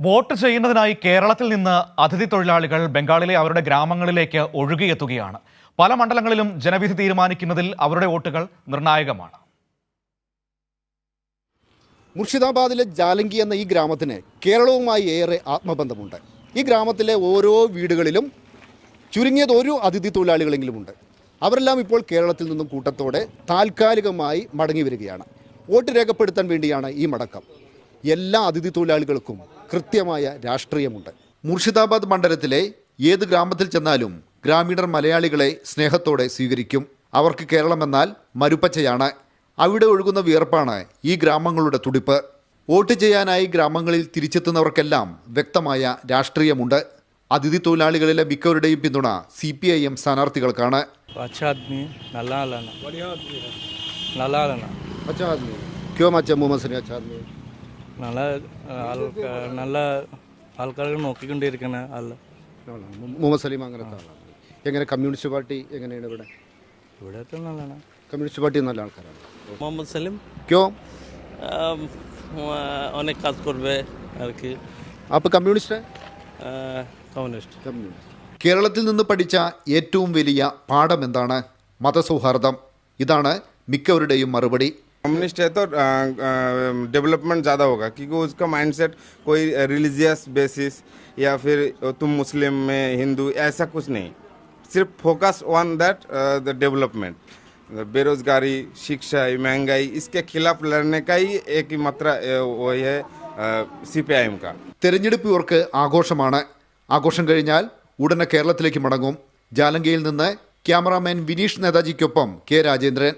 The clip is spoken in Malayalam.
വോട്ട് ചെയ്യുന്നതിനായി കേരളത്തിൽ നിന്ന് അതിഥി തൊഴിലാളികൾ ബംഗാളിലെ അവരുടെ ഗ്രാമങ്ങളിലേക്ക് ഒഴുകിയെത്തുകയാണ്. പല മണ്ഡലങ്ങളിലും ജനവിധി തീരുമാനിക്കുന്നതിൽ അവരുടെ വോട്ടുകൾ നിർണായകമാണ്. മുർഷിദാബാദിലെ ജാലങ്കി എന്ന ഈ ഗ്രാമത്തിന് കേരളവുമായി ഏറെ ആത്മബന്ധമുണ്ട്. ഈ ഗ്രാമത്തിലെ ഓരോ വീടുകളിലും ചുരുങ്ങിയത് ഒരു അതിഥി തൊഴിലാളികളെങ്കിലുമുണ്ട്. അവരെല്ലാം ഇപ്പോൾ കേരളത്തിൽ നിന്നും കൂട്ടത്തോടെ താൽക്കാലികമായി മടങ്ങി വരികയാണ്. വോട്ട് രേഖപ്പെടുത്താൻ വേണ്ടിയാണ് ഈ മടക്കം. എല്ലാ അതിഥി തൊഴിലാളികൾക്കും കൃത്യമായ രാഷ്ട്രീയമുണ്ട്. മുർഷിദാബാദ് മണ്ഡലത്തിലെ ഏത് ഗ്രാമത്തിൽ ചെന്നാലും ഗ്രാമീണർ മലയാളികളെ സ്നേഹത്തോടെ സ്വീകരിക്കും. അവർക്ക് കേരളമെന്നാൽ മരുപ്പച്ചയാണ്. അവിടെ ഒഴുകുന്ന വിയർപ്പാണ് ഈ ഗ്രാമങ്ങളുടെ തുടിപ്പ്. വോട്ട് ചെയ്യാനായി ഗ്രാമങ്ങളിൽ തിരിച്ചെത്തുന്നവർക്കെല്ലാം വ്യക്തമായ രാഷ്ട്രീയമുണ്ട്. അതിഥി തൊഴിലാളികളിലെ മിക്കവരുടെയും പിന്തുണ CPIM സ്ഥാനാർത്ഥികൾക്കാണ്. മുഹമ്മദ് സലീം അങ്ങനത്തെ ആളാണ്. എങ്ങനെ കമ്മ്യൂണിസ്റ്റ് പാർട്ടി എങ്ങനെയാണ് ഇവിടെ? ഇവിടെയൊക്കെ നല്ലതാണ്. കമ്മ്യൂണിസ്റ്റ് പാർട്ടി നല്ല ആൾക്കാരാണ്. মোহাম্মদ সেলিম ക്യോ অনেক কাজ করবে আর কি. അപ്പോൾ കമ്മ്യൂണിസ്റ്റ് കമ്മ്യൂണിസ്റ്റ്. കേരളത്തിൽ നിന്ന് പഠിച്ച ഏറ്റവും വലിയ പാഠം എന്താണ്? മതസൗഹാർദ്ദം. ഇതാണ് മിക്കവരുടെയും മറുപടി. कम्युनिस्ट है तो डेवलपमेंट ज़्यादा होगा, क्योंकि उसका माइंडसेट कोई रिलीजियस बेसिस या फिर तुम मुस्लिम में हिंदू ऐसा कुछ नहीं, सिर्फ focus on that the development. बेरोजगारी, शिक्षा, महंगाई, इसके खिलाफ लड़ने का ही एक ही मात्र वही है CPIM का. തെരഞ്ഞെടുപ്പ് ഇവർക്ക് ആഘോഷമാണ്. ആഘോഷം കഴിഞ്ഞാൽ ഉടനെ കേരളത്തിലേക്ക് മടങ്ങും. ജാലങ്കയിൽ നിന്ന് ക്യാമറാമാൻ വിനീഷ് നേതാജിക്കൊപ്പം K. രാജേന്ദ്രൻ.